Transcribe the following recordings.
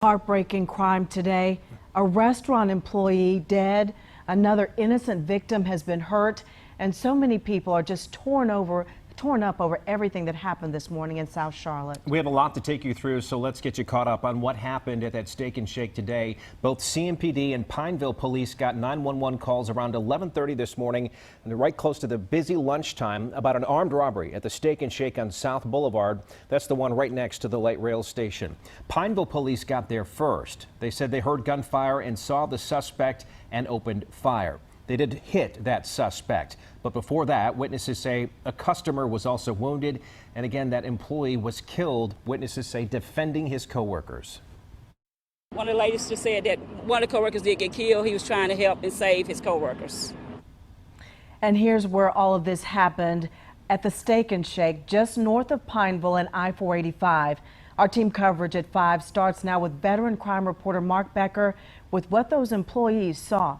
Heartbreaking crime today. A restaurant employee dead. Another innocent victim has been hurt. And so many people are just torn up over everything that happened this morning in South Charlotte. We have a lot to take you through, so let's get you caught up on what happened at that Steak and Shake today. Both CMPD and Pineville police got 911 calls around 11:30 this morning, and they're right close to the busy lunchtime about an armed robbery at the Steak and Shake on South Boulevard. That's the one right next to the light rail station. Pineville police got there first. They said they heard gunfire and saw the suspect and opened fire. They did hit that suspect, but before that, witnesses say a customer was also wounded, and again, that employee was killed, witnesses say, defending his coworkers. One of the ladies just said that one of the coworkers did get killed. He was trying to help and save his coworkers. And here's where all of this happened, at the Steak and Shake just north of Pineville and I-485. Our team coverage at 5 starts now with veteran crime reporter Mark Becker with what those employees saw.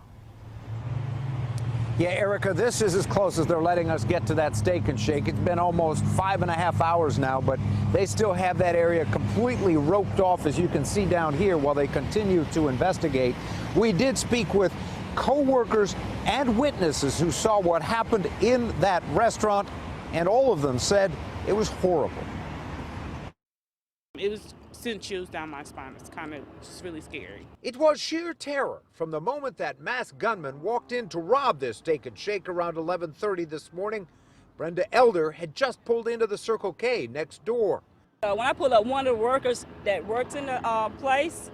Yeah, Erica, this is as close as they're letting us get to that Steak and Shake. It's been almost 5.5 hours now, but they still have that area completely roped off, as you can see down here, while they continue to investigate. We did speak with co-workers and witnesses who saw what happened in that restaurant, and all of them said it was horrible. It was sent chills down my spine. It's kind of just really scary. It was sheer terror from the moment that masked gunman walked in to rob this Steak and Shake around 11:30 this morning. Brenda Elder had just pulled into the Circle K next door. When I pulled up, one of the workers that works in the place,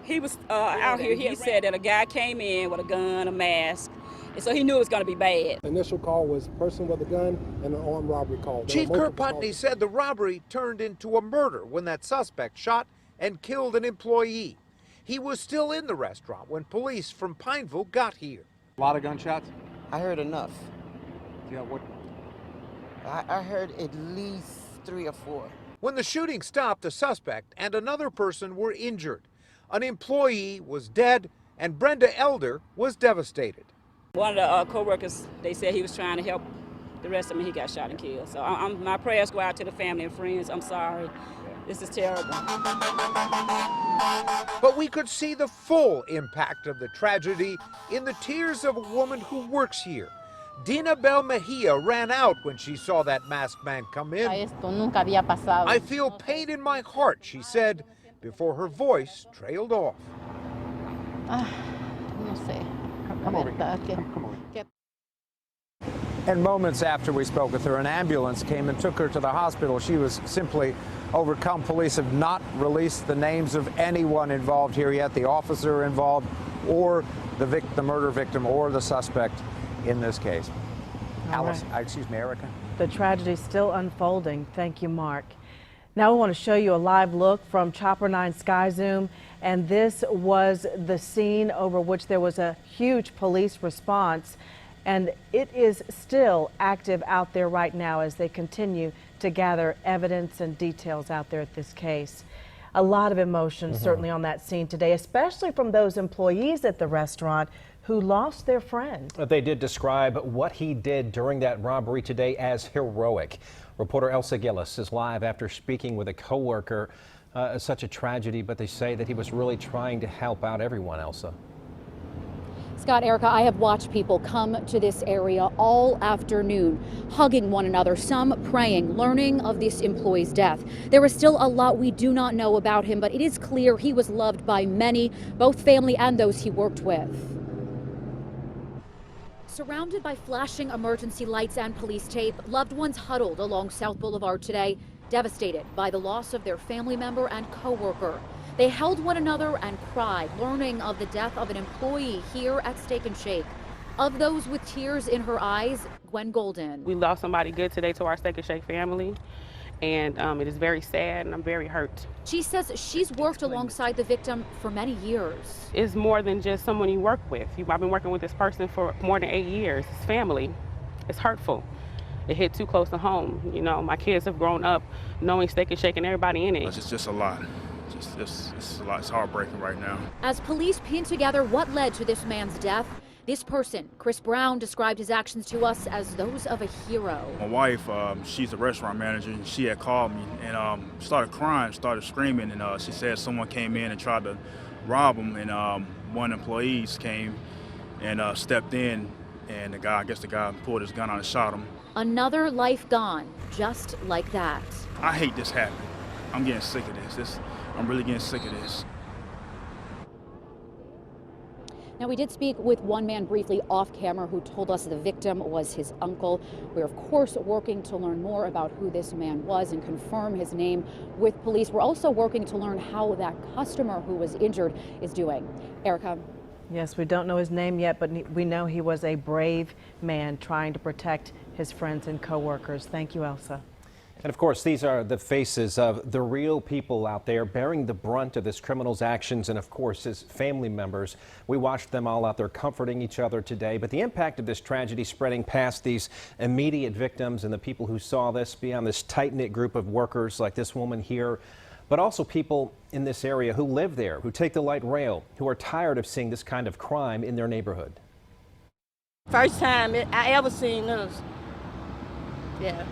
he was out here. He said that a guy came in with a gun, a mask, and so he knew it was going to be bad. The initial call was person with a gun and an armed robbery call. Chief Kurt Putney said the robbery turned into a murder when that suspect shot and killed an employee. He was still in the restaurant when police from Pineville got here. A lot of gunshots? I heard enough. Yeah, what? I heard at least 3 or 4. When the shooting stopped, the suspect and another person were injured. An employee was dead, and Brenda Elder was devastated. One of the co-workers, they said he was trying to help the rest of them. He got shot and killed. So my prayers go out to the family and friends. I'm sorry. This is terrible. But we could see the full impact of the tragedy in the tears of a woman who works here. Dina Bel Mejia ran out when she saw that masked man come in. I feel pain in my heart, she said, before her voice trailed off. Come over here. Come over here. And moments after we spoke with her, an ambulance came and took her to the hospital. She was simply overcome. Police have not released the names of anyone involved here yet, the officer involved, or the murder victim, or the suspect in this case. Alice, excuse me, Erica. The tragedy still unfolding. Thank you, Mark. Now we want to show you a live look from Chopper 9 Sky Zoom, and this was the scene over which there was a huge police response, and it is still active out there right now as they continue to gather evidence and details out there at this case. A lot of emotion certainly on that scene today, especially from those employees at the restaurant who lost their friend. They did describe what he did during that robbery today as heroic. Reporter Elsa Gillis is live after speaking with a co-worker. Such a tragedy, but they say that he was really trying to help out everyone, Elsa. Scott, Erica, I have watched people come to this area all afternoon, hugging one another, some praying, learning of this employee's death. There is still a lot we do not know about him, but it is clear he was loved by many, both family and those he worked with. Surrounded by flashing emergency lights and police tape, loved ones huddled along South Boulevard today, devastated by the loss of their family member and co-worker. They held one another and cried, learning of the death of an employee here at Steak and Shake. Of those with tears in her eyes, Gwen Golden. We lost somebody good today to our Steak and Shake family, and it is very sad, and I'm very hurt. She says she's worked alongside the victim for many years. It's more than just someone you work with. I've been working with this person for more than 8 years. It's family. It's hurtful. It hit too close to home. You know, my kids have grown up knowing Steak and Shake and everybody in it. It's just a lot. It's a lot. It's heartbreaking right now. As police pin together what led to this man's death, This person, Chris Brown, described his actions to us as those of a hero. My wife, she's a restaurant manager, and she had called me and started crying, started screaming, and she said someone came in and tried to rob them, and one employee came and stepped in, and I guess the guy pulled his gun out and shot him. Another life gone, just like that. I hate this happening. I'm getting sick of this. I'm really getting sick of this. Now, we did speak with one man briefly off camera who told us the victim was his uncle. We're, of course, working to learn more about who this man was and confirm his name with police. We're also working to learn how that customer who was injured is doing. Erica. Yes, we don't know his name yet, but we know he was a brave man trying to protect his friends and coworkers. Thank you, Elsa. And of course, these are the faces of the real people out there bearing the brunt of this criminal's actions, and of course his family members. We watched them all out there comforting each other today, but the impact of this tragedy spreading past these immediate victims and the people who saw this, beyond this tight-knit group of workers like this woman here, but also people in this area who live there, who take the light rail, who are tired of seeing this kind of crime in their neighborhood. First time I ever seen this. Yeah.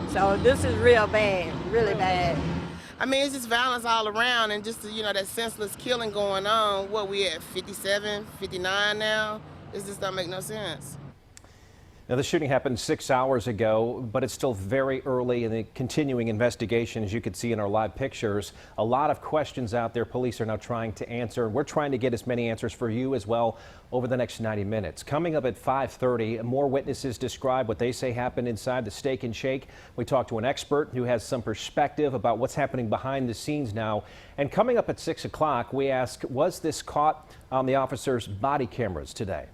So this is real bad, really bad. I mean, it's just violence all around, and just, you know, that senseless killing going on. What, we at 57, 59 now? It just don't make no sense. Now, the shooting happened 6 hours ago, but it's still very early in the continuing investigation. As you can see in our live pictures, a lot of questions out there police are now trying to answer. We're trying to get as many answers for you as well over the next 90 minutes. Coming up at 5:30, more witnesses describe what they say happened inside the Steak and Shake. We talked to an expert who has some perspective about what's happening behind the scenes now. And coming up at 6 o'clock, we ask, was this caught on the officers' body cameras today?